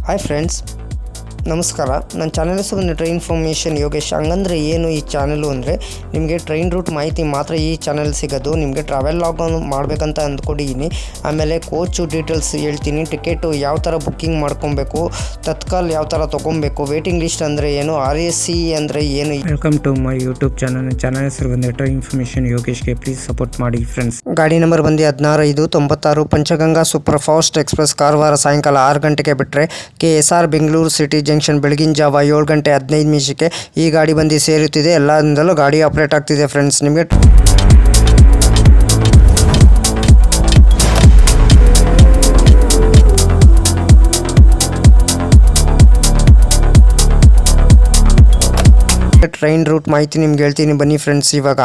Hi friends, ನಮಸ್ಕಾರ. ನನ್ನ channel ಹೆಸರು ಬಂದು ಟ್ರೈನ್ ಇನ್ಫಾರ್ಮೇಷನ್ ಯೋಗೇಶ್. ಹಂಗಂದರೆ ಏನು ಈ ಚಾನಲು ಅಂದರೆ ನಿಮಗೆ ಟ್ರೈನ್ ರೂಟ್ ಮಾಹಿತಿ ಮಾತ್ರ ಈ ಚಾನಲ್ ಸಿಗೋದು. ನಿಮಗೆ ಟ್ರಾವೆಲ್ ಲಾಗ್ ಮಾಡಬೇಕಂತ ಅಂದ್ಕೊಂಡಿದ್ದೀನಿ. ಆಮೇಲೆ ಕೋಚು ಡೀಟೇಲ್ಸ್ ಹೇಳ್ತೀನಿ, ಟಿಕೆಟು ಯಾವ ಥರ ಬುಕ್ಕಿಂಗ್ ಮಾಡ್ಕೊಬೇಕು, ತತ್ಕಾಲ್ ಯಾವ ಥರ ತೊಗೊಬೇಕು, ವೇಟಿಂಗ್ ಲಿಸ್ಟ್ ಅಂದರೆ ಏನು, RSC ಅಂದರೆ ಏನು. Welcome to my YouTube channel. Channel ಹೆಸರು ಬಂದು ಟ್ರೈನ್ ಇನ್ಫಾರ್ಮೇಷನ್ ಯೋಗೇಶ್ಗೆ ಪ್ಲೀಸ್ ಸಪೋರ್ಟ್ ಮಾಡಿ ಫ್ರೆಂಡ್ಸ್. ಗಾಡಿ ನಂಬರ್ ಬಂದು 16-596 Panchaganga super fast express Karwar ಸಾಯಂಕಾಲ 6 ಗಂಟೆಗೆ ಬಿಟ್ಟರೆ KSR ಬೆಂಗಳೂರು ಸಿಟಿ ಜಂಕ್ಷನ್ ಬೆಳಗಿನ ಜಾವ 7 ಗಂಟೆ 15 ನಿಮಿಷಕ್ಕೆ ಈ ಗಾಡಿ ಬಂದು ಸೇರುತ್ತಿದೆ. ಎಲ್ಲದಿಂದಲೂ ಗಾಡಿ ಆಪರೇಟ್ ಆಗ್ತಿದೆ ಫ್ರೆಂಡ್ಸ್. ನಿಮಗೆ ಟ್ರೈನ್ ರೂಟ್ ಮಾಹಿತಿ ನಿಮ್ಗೆ ಹೇಳ್ತೀನಿ ಬನ್ನಿ ಫ್ರೆಂಡ್ಸ್. ಇವಾಗ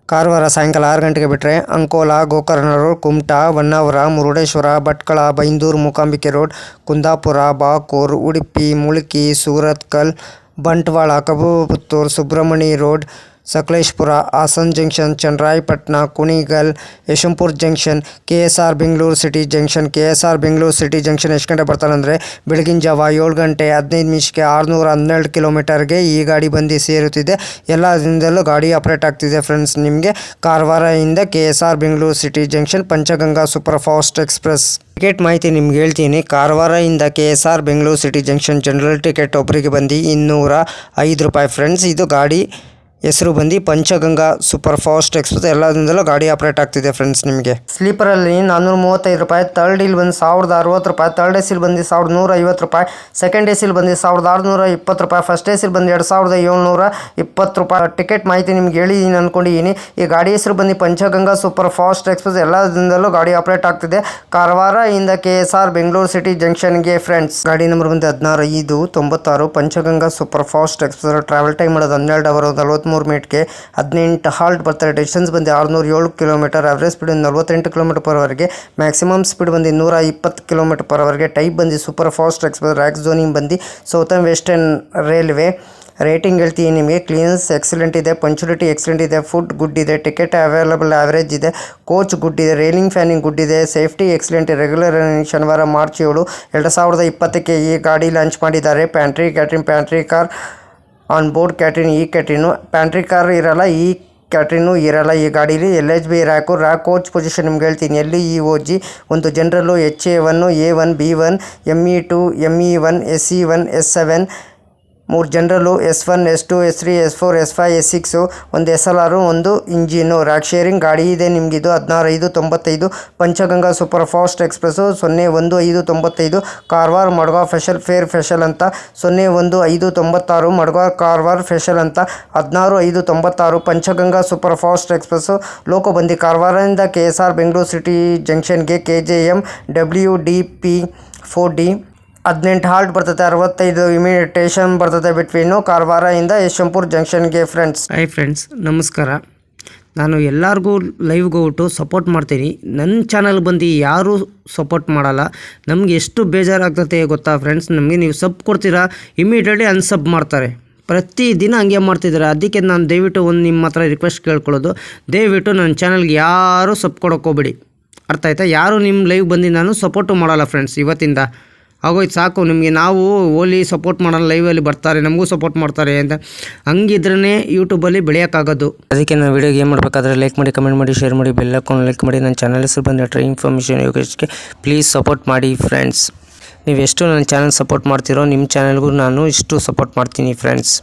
ಕಾರವಾರ ಸಾಯಂಕಾಲ 6 ಗಂಟೆಗೆ ಬಿಟ್ಟರೆ Ankola, Gokarna road, Kumta, Honnavar, Murudeshwar, Bhatkal, Byndoor, Mookambika road, Kundapura, Bakur, Udupi, Mulki, Surathkal, Bantwal, Kabbuputtur, Subrahmanya road, Sakleshpur, Hassan junction, Channarayapatna, Kunigal, Yesvantpur junction, KSR Bengaluru city junction. KSR Bengaluru city junction ಎಷ್ಟು ಗಂಟೆ ಬರ್ತಾರೆ ಅಂದರೆ ಬೆಳಗಿನ ಜಾವ 7 ಗಂಟೆ 15 ನಿಮಿಷಕ್ಕೆ 612 ಕಿಲೋಮೀಟರ್ಗೆ ಈ ಗಾಡಿ ಬಂದು ಸೇರುತ್ತಿದೆ. ಎಲ್ಲ ದಿನದಲ್ಲೂ ಗಾಡಿ ಆಪರೇಟ್ ಆಗ್ತಿದೆ ಫ್ರೆಂಡ್ಸ್. ನಿಮಗೆ ಕಾರವಾರದಿಂದ KSR Bengaluru city junction Panchaganga super fast express ticket ಮಾಹಿತಿ ನಿಮ್ಗೆ ಹೇಳ್ತೀನಿ. ಕಾರವಾರದಿಂದ KSR Bengaluru city junction general ticket ಒಬ್ಬರಿಗೆ ಬಂದು 205 ರೂಪಾಯಿ ಫ್ರೆಂಡ್ಸ್. ಇದು ಗಾಡಿ ಹೆಸರು ಬಂದು ಪಂಚಗಂಗಾ ಸೂಪರ್ ಫಾಸ್ಟ್ ಎಕ್ಸ್ಪ್ರೆಸ್. ಎಲ್ಲದಿಂದಲೂ ಗಾಡಿ ಆಪರೇಟ್ ಆಗ್ತಿದೆ ಫ್ರೆಂಡ್ಸ್. ನಿಮಗೆ ಸ್ಲೀಪರಲ್ಲಿ 435 ರೂಪಾಯಿ, ಥರ್ಡ್ ಡೀಲ್ ಬಂದು 1060 ರೂಪಾಯಿ, ಥರ್ಡ್ AC ಬಂದು 1150 ರೂಪಾಯಿ, ಸೆಕೆಂಡ್ AC ಬಂದು 1620 ರೂಪಾಯಿ, ಫಸ್ಟ್ AC ಬಂದು 2720 ರೂಪಾಯಿ. ಟಿಕೆಟ್ ಮಾಹಿತಿ ನಿಮ್ಗೆ ಹೇಳಿದ್ದೀನಿ ಅಂದ್ಕೊಂಡಿದ್ದೀನಿ. ಈ ಗಾಡಿ ಹೆಸರು ಬಂದು ಪಂಚಗಂಗಾ ಸೂಪರ್ ಫಾಸ್ಟ್ ಎಕ್ಸ್ಪ್ರೆಸ್. ಎಲ್ಲದಿಂದಲೂ ಗಾಡಿ ಆಪರೇಟ್ ಆಗ್ತಿದೆ ಕಾರವಾರದಿಂದ KSR ಬೆಂಗಳೂರು ಸಿಟಿ ಜಂಕ್ಷನ್ಗೆ ಫ್ರೆಂಡ್ಸ್. ಗಾಡಿ ನಂಬರ್ ಬಂದು 16-596 Panchaganga super fast express. Travel time ಮಾಡೋದು 12 ಅವರ್ 43 ಮಿನಿಟ್ಗೆ 18 ಹಾಲ್ಟ್ ಬರ್ತಾರೆ. ಡಿಸ್ಟೆನ್ಸ್ ಬಂದು 607 kilometre. Average speed 48 km/h. Maximum speed ಬಂದು 120 km/h. ಟೈಪ್ ಬಂದು super fast express. Rack zoning ಬಂದು ಸೌತರ್ನ್ ವೆಸ್ಟರ್ನ್ ರೈಲ್ವೆ. ರೇಟಿಂಗ್ ಹೇಳ್ತೀನಿ ನಿಮಗೆ. ಕ್ಲೀನ್ಸ್ ಎಕ್ಸಲೆಂಟ್ ಇದೆ, ಪಂಚುರಿಟಿ ಎಕ್ಸಲೆಂಟ್ ಇದೆ, ಫುಡ್ ಗುಡ್ ಇದೆ, ಟಿಕೆಟ್ ಅವೈಲಬಲ್ ಆವರೇಜ್ ಇದೆ, ಕೋಚ್ ಗುಡ್ ಇದೆ, ರೈಲಿಂಗ್ ಫ್ಯಾನಿಂಗ್ ಗುಡ್ ಇದೆ, ಸೇಫ್ಟಿ ಎಕ್ಸಲೆಂಟ್. ರೆಗ್ಯುಲರ್ ಶನಿವಾರ ಮಾರ್ಚ್ 7, 2020ಕ್ಕೆ ಈ ಗಾಡಿ ಲಾಂಚ್ ಮಾಡಿದ್ದಾರೆ. Pantry car on board catering. ಈ ಕ್ಯಾಟ್ರಿನು ಪ್ಯಾಂಟ್ರಿ ಕಾರ್ ಇರಲ್ಲ, ಈ ಕ್ಯಾಟ್ರಿನು ಇರಲ್ಲ ಈ ಗಾಡೀಲಿ. LHB ರ್ಯಾಕ್ ಕೋಚ್ ಪೊಸಿಷನ್ ನಿಮ್ಗೆ ಹೇಳ್ತೀನಿ. LEOG ಒಂದು ಜನರಲ್ಲು, HA1, A1, B1, ME2, ME1, SE1, S7, 3 ಜನರಲ್ಲು, S1, S2, S3, S4, S5, S6, ಒಂದು SLR, ಒಂದು ಇಂಜಿನು. ರ್ಯಾಕ್ ಶೇರಿಂಗ್ ಗಾಡಿ ಇದೆ ನಿಮಗಿದು. 16595 Panchaganga super fast express. 01595 Karwar Madgaon special ಅಂತ. 01596 ಮಡ್ಗಾಂವ್ ಕಾರವಾರ ಫೆಷಲ್ ಅಂತ. 16596 Panchaganga super fast express. Loco ಬಂದು ಕಾರವಾರದಿಂದ KSR ಬೆಂಗಳೂರು ಸಿಟಿ ಜಂಕ್ಷನ್ಗೆ KJM WDP 4D. 18 ಹಾಲ್ಟ್ ಬರ್ತದೆ, 65 ಇಮಿಟೇಷನ್ ಬರ್ತದೆ ಬಿಟ್ವೀನು ಕಾರವಾರದಿಂದ ಯಶವಂತಪುರ ಜಂಕ್ಷನ್ಗೆ ಫ್ರೆಂಡ್ಸ್. ಹಾಯ್ ಫ್ರೆಂಡ್ಸ್, ನಮಸ್ಕಾರ. ನಾನು ಎಲ್ಲರಿಗೂ ಲೈವ್ಗೆ ಹೋಗ್ಬಿಟ್ಟು ಸಪೋರ್ಟ್ ಮಾಡ್ತೀನಿ. ನನ್ನ ಚಾನಲ್ ಬಂದು ಯಾರೂ ಸಪೋರ್ಟ್ ಮಾಡಲ್ಲ. ನಮಗೆ ಎಷ್ಟು ಬೇಜಾರಾಗ್ತದೆ ಗೊತ್ತಾ ಫ್ರೆಂಡ್ಸ್. ನಮಗೆ ನೀವು ಸಬ್ ಕೊಡ್ತೀರಾ, ಇಮಿಡಿಯೇಟ್ಲಿ ಅನ್ಸಬ್ ಮಾಡ್ತಾರೆ. ಪ್ರತಿದಿನ ಹಂಗೆ ಮಾಡ್ತಿದ್ದಾರೆ. ಅದಕ್ಕೆ ನಾನು ದಯವಿಟ್ಟು ನಿಮ್ಮ ಹತ್ರ ರಿಕ್ವೆಸ್ಟ್ ಕೇಳ್ಕೊಳ್ಳೋದು, ದಯವಿಟ್ಟು ನನ್ನ ಚಾನಲ್ಗೆ ಯಾರೂ ಸಬ್ ಕೊಡೋಕ್ಕೋಗ್ಬೇಡಿ. ಅರ್ಥ ಆಯ್ತಾ? ಯಾರು ನಿಮ್ಮ ಲೈವ್ ಬಂದು ನಾನು ಸಪೋರ್ಟು ಮಾಡಲ್ಲ ಫ್ರೆಂಡ್ಸ್. ಇವತ್ತಿಂದ ಆಗೋಯ್ತು ಸಾಕು. ನಿಮಗೆ ನಾವು ಓಲಿ ಸಪೋರ್ಟ್ ಮಾಡಲ್ಲ, ಲೈವಲ್ಲಿ ಬರ್ತಾರೆ, ನಮಗೂ ಸಪೋರ್ಟ್ ಮಾಡ್ತಾರೆ ಅಂತ. ಹಂಗಿದ್ರೇ ಯೂಟ್ಯೂಬಲ್ಲಿ ಬೆಳೆಯೋಕ್ಕಾಗೋದು. ಅದಕ್ಕೆ ನಾನು ವೀಡಿಯೋಗೆ ಏನು ಮಾಡಬೇಕಾದ್ರೆ ಲೈಕ್ ಮಾಡಿ, ಕಮೆಂಟ್ ಮಾಡಿ, ಶೇರ್ ಮಾಡಿ, ಬೆಲ್ ಹಾಕೊಂಡು ಲೈಕ್ ಮಾಡಿ. ನನ್ನ ಚಾನಲ್ ಹೆಸರು ಬಂದು ಟ್ರೈನ್ ಇನ್ಫಾರ್ಮೇಷನ್ ಯೋಗೇಶ್ಗೆ ಪ್ಲೀಸ್ ಸಪೋರ್ಟ್ ಮಾಡಿ ಫ್ರೆಂಡ್ಸ್. ನೀವು ಎಷ್ಟು ನನ್ನ ಚಾನಲ್ ಸಪೋರ್ಟ್ ಮಾಡ್ತೀರೋ ನಿಮ್ಮ ಚಾನಲ್ಗೂ ನಾನು ಇಷ್ಟು ಸಪೋರ್ಟ್ ಮಾಡ್ತೀನಿ ಫ್ರೆಂಡ್ಸ್.